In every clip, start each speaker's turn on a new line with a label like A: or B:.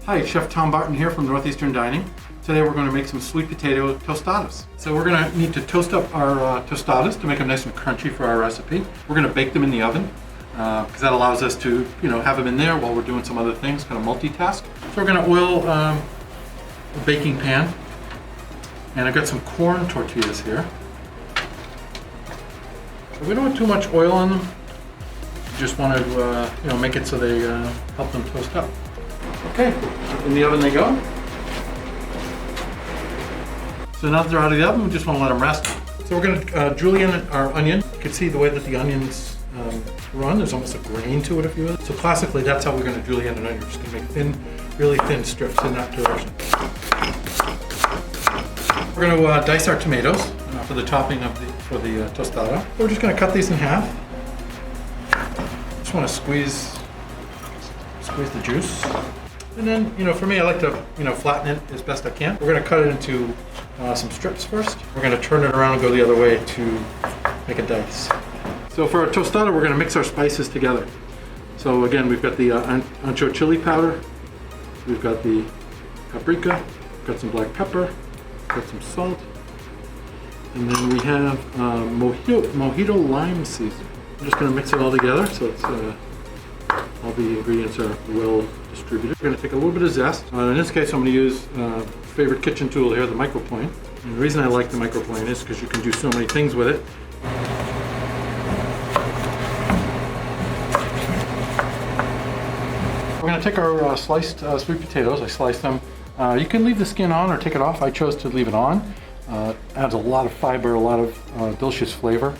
A: Hi, Chef Tom Barton here from Northeastern Dining. Today we're going to make some sweet potato tostadas. So we're going to need to toast up our tostadas to make them nice and crunchy for our recipe. We're going to bake them in the oven because that allows us to, have them in there while we're doing some other things, kind of multitask. So we're going to oil a baking pan, and I've got some corn tortillas here. So we don't want too much oil on them. We just want to, make it so they help them toast up. Okay, in the oven they go. So now that they're out of the oven, we just want to let them rest. So we're going to julienne our onion. You can see the way that the onions run. There's almost a grain to it, if you will. So classically, that's how we're going to julienne an onion. We're just going to make thin, really thin strips in that direction. We're going to dice our tomatoes for the topping for the tostada. We're just going to cut these in half. Just want to squeeze the juice. And then, for me, I like to, flatten it as best I can. We're going to cut it into some strips first. We're going to turn it around and go the other way to make a dice. So for our tostada, we're going to mix our spices together. So again, we've got the ancho chili powder. We've got the paprika. We've got some black pepper. We've got some salt. And then we have mojito lime seasoning. I'm just going to mix it all together so it's all the ingredients are well distributed. We're going to take a little bit of zest. In this case, I'm going to use favorite kitchen tool here, the microplane. And the reason I like the microplane is because you can do so many things with it. We're going to take our sliced sweet potatoes. I sliced them. You can leave the skin on or take it off. I chose to leave it on. Adds a lot of fiber, a lot of delicious flavor.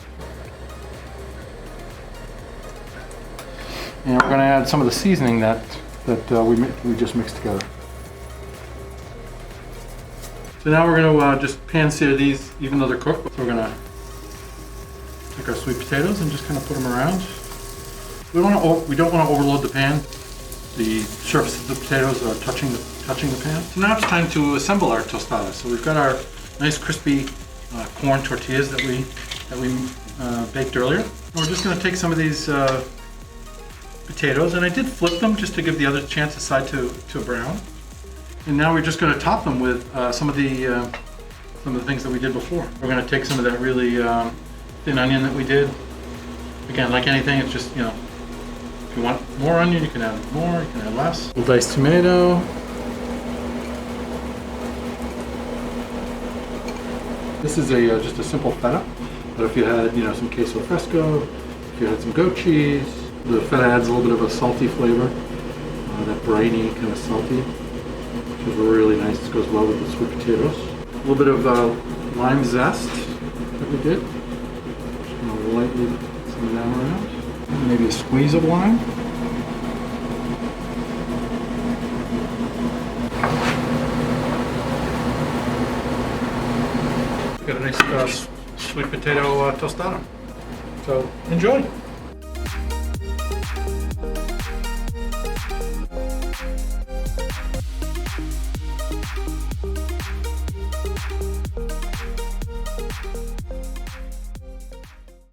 A: And we're going to add some of the seasoning that we just mixed together. So now we're going to just pan sear these even though they're cooked. So we're going to take our sweet potatoes and just kind of put them around. We don't want to overload the pan. The surface of the potatoes are touching the pan. So now it's time to assemble our tostada. So we've got our nice crispy corn tortillas that we baked earlier. And we're just going to take some of these potatoes, and I did flip them just to give the other chance to side to brown. And now we're just going to top them with some of the things that we did before. We're going to take some of that really thin onion that we did. Again, like anything, it's just, if you want more onion, you can add more, you can add less. A little diced tomato. This is just a simple feta, but if you had, some queso fresco, if you had some goat cheese, the feta adds a little bit of a salty flavor, that briny kind of salty, which is really nice. This goes well with the sweet potatoes. A little bit of lime zest that we did. Just going to lightly put some down around. Maybe a squeeze of lime. Got a nice sweet potato tostada. So enjoy.